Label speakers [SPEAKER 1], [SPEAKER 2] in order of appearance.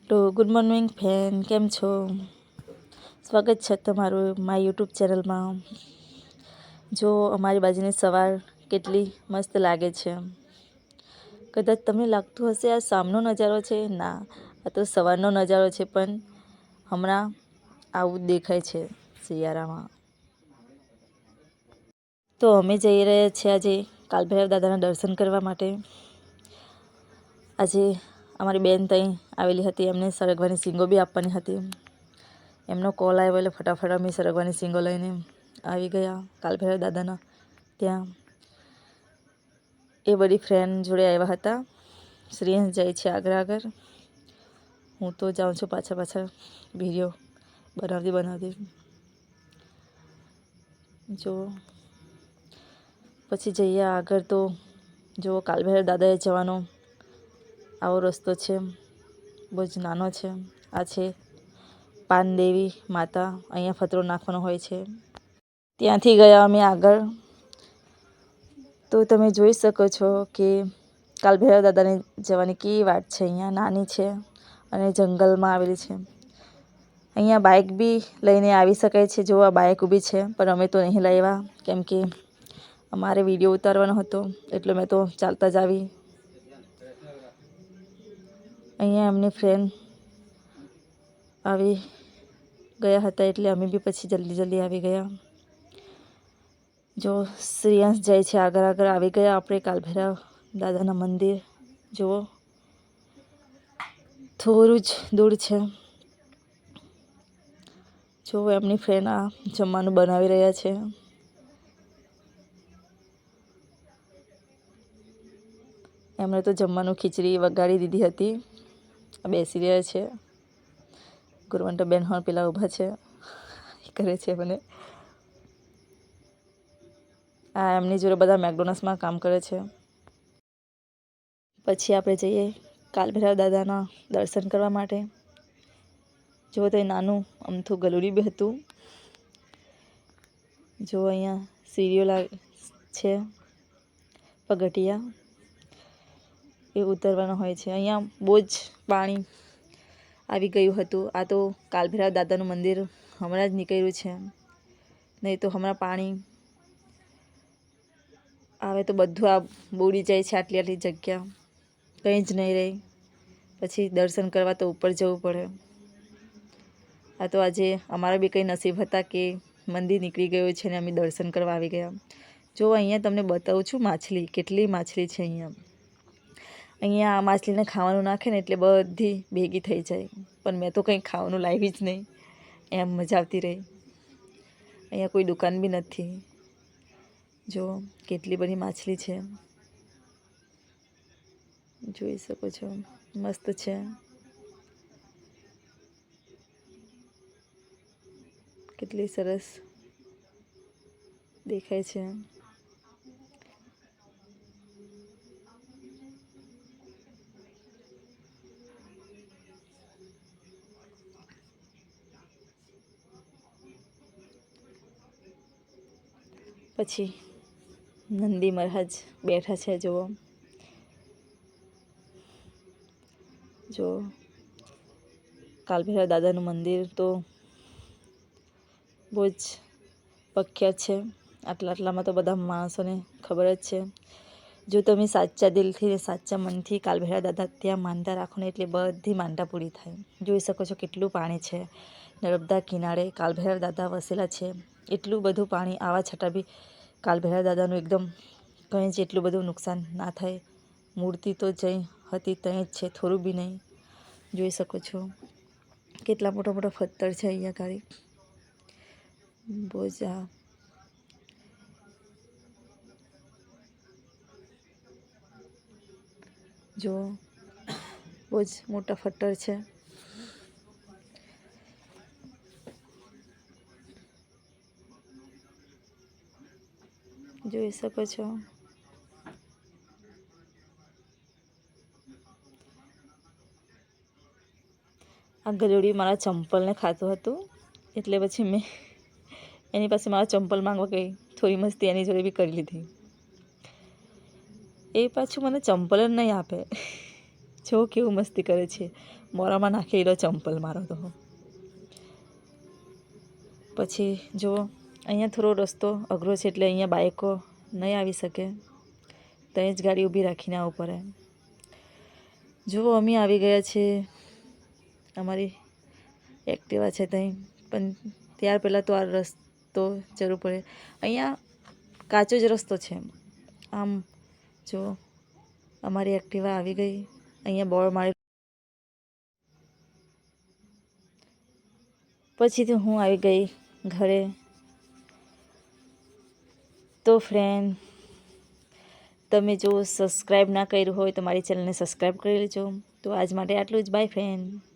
[SPEAKER 1] તો good morning friend, કેમ છો? સ્વાગત છે તમારું મારી યુટ્યુબ ચેનલમાં. જો અમારી બાજુની સવાર કેટલી મસ્ત લાગે છે. કદાચ તમને લાગતું હશે આ સામનો નજારો છે. ના, આ તો સવારનો નજારો છે, પણ હમણાં આવું દેખાય છે શિયાળામાં. તો અમે જઈ રહ્યા છીએ આજે કાલભૈરવ દાદાના દર્શન કરવા માટે. આજે અમારી બેન ત્યાં આવેલી હતી, એમને સરગવાની શીંગો બી આપવાની હતી. એમનો કોલ આવ્યો એટલે ફટાફટ અમે સરગવાની શીંગો લઈને આવી ગયા કાલભૈરવ દાદાના ત્યાં. એ બધી ફ્રેન્ડ જોડે આવ્યા હતા. શ્રેયસ જાય છે આગળ. હું તો જાઉં છું પાછળ વિડીયો બનાવતી. જો પછી જઈએ આગળ. તો જો કાલભૈરવ દાદાએ જવાનો આવો રસ્તો છે, બહુ જ નાનો છે. આ છે પાનદેવી માતા, અહીંયા ફતરો નાખવાનો હોય છે. ત્યાંથી ગયા અમે આગળ. તો તમે જોઈ શકો છો કે કાલભૈરવ દાદાને જવાની કેવી વાટ છે. અહીંયા નાની છે અને જંગલમાં આવેલી છે. અહીંયા બાઇક બી લઈને આવી શકાય છે. જો આ બાઇક ઊભી છે, પણ અમે તો નહીં લાવ્યા, કેમ કે અમારે વિડીયો ઉતારવાનો હતો, એટલે મેં તો ચાલતા જ આવી. અહીંયા એમની ફ્રેન્ડ આવી ગયા હતા, એટલે અમે બી પછી જલ્દી આવી ગયા. જો શ્રેયાંશ જાય છે આગળ આવી ગયા આપણે કાલભૈરવ દાદાના મંદિર. જુઓ થોડું જ દૂર છે. જો એમની ફ્રેન્ડ આ જમવાનું બનાવી રહ્યા છે. એમણે તો જમવાનું ખીચડી વગાડી દીધી હતી. બેસી રહ્યા છે. ગુરવંટા બેન પણ પેલા ઊભા છે, કરે છે મને. આ એમની જોડે બધા મેકડોનલ્ડ્સમાં કામ કરે છે. પછી આપણે જઈએ કાલભૈરવ દાદાના દર્શન કરવા માટે. જો તો એ નાનું અમથું ગલુડી બી હતું. જો અહીંયા સીડીઓ છે, પગથિયા એ ઉતરવાનું હોય છે. અહીંયા બહુ જ પાણી આવી ગયું હતું. આ તો કાલભૈરવ દાદાનું મંદિર હમણાં જ નીકળ્યું છે, નહીં તો હમણાં પાણી આવે તો બધું આ બુડી જાય છે. આટલી જગ્યા કંઈ જ નહીં રહે. પછી દર્શન કરવા તો ઉપર જવું પડે. આ તો આજે અમારા બી કંઈ નસીબ હતા કે મંદિર નીકળી ગયું છે ને અમે દર્શન કરવા આવી ગયા. જો અહીંયા તમને બતાવું છું માછલી, કેટલી માછલી છે અહીંયા. આ માછલીને ખાવાનું નાખે ને એટલે બધી ભેગી થઈ જાય, પણ મેં તો કંઈ ખાવાનું લાવી જ નહીં, એમ મજા આવતી રહી. અહીંયા કોઈ દુકાન બી નથી. જો કેટલી બધી માછલી છે, જોઈ શકો છો, મસ્ત છે. કેટલી સરસ દેખાય છે. પછી નંદી મહારાજ બેઠા છે. જો કાલભૈરવ દાદાનું મંદિર તો બહુ જ પ્રખ્યાત છે. આટલામાં તો બધા માણસોને ખબર જ છે. જો તમે સાચા દિલથી સાચા મનથી કાલભૈરવ દાદા ત્યાં માનતા રાખો ને, એટલે બધી માનતા પૂરી થાય. જોઈ શકો છો કેટલું પાણી છે. નર્મદા કિનારે કાલભૈરવ દાદા વસેલા છે. એટલું બધું પાણી આવવા છતાં બી કાલભૈરવ દાદાનું એકદમ કંઈ જ એટલું બધું નુકસાન ના થાય. મૂર્તિ તો જઈ હતી ત્યાં જ છે, થોડું બી નહીં. જોઈ શકો છો કેટલા મોટા પથ્થર છે અહીંયા ગાડી. બહુ જ જો બહુ જ મોટા પથ્થર છે. જોઈ શકો છો. આ ગલુડી મારા ચંપલને ખાતું હતું, એટલે પછી મેં એની પાસે મારા ચંપલ માંગવા ગઈ. થોડી મસ્તી એની જોડે બી કરી લીધી. એ પાછું મને ચંપલ જ નહીં આપે. જો કેવું મસ્તી કરે છે. મોરામાં નાખી રહ્યો ચંપલ મારો તો. પછી જો અહીંયા થોડો રસ્તો અઘરો છે એટલે અહીંયા બાઈકો નહીં આવી શકે, ત્યાં જ ગાડી ઊભી રાખીને આવવું પડે. જુઓ અમે આવી ગયા છીએ, અમારી એક્ટિવા છે ત્યાં, પણ ત્યાર પહેલાં તો આ રસ્તો જરૂર પડે. અહીંયા કાચો જ રસ્તો છે. આમ જો અમારી એક્ટિવા આવી ગઈ, અહીંયા બોર્ડ મારી. પછીથી હું આવી ગઈ ઘરે. તો ફ્રેન્ડ, તમે જો સબસ્ક્રાઈબ ના કર્યું હોય તો મારી ચેનલને સબસ્ક્રાઈબ કરી લેજો. તો આજ માટે આટલું જ. By friend.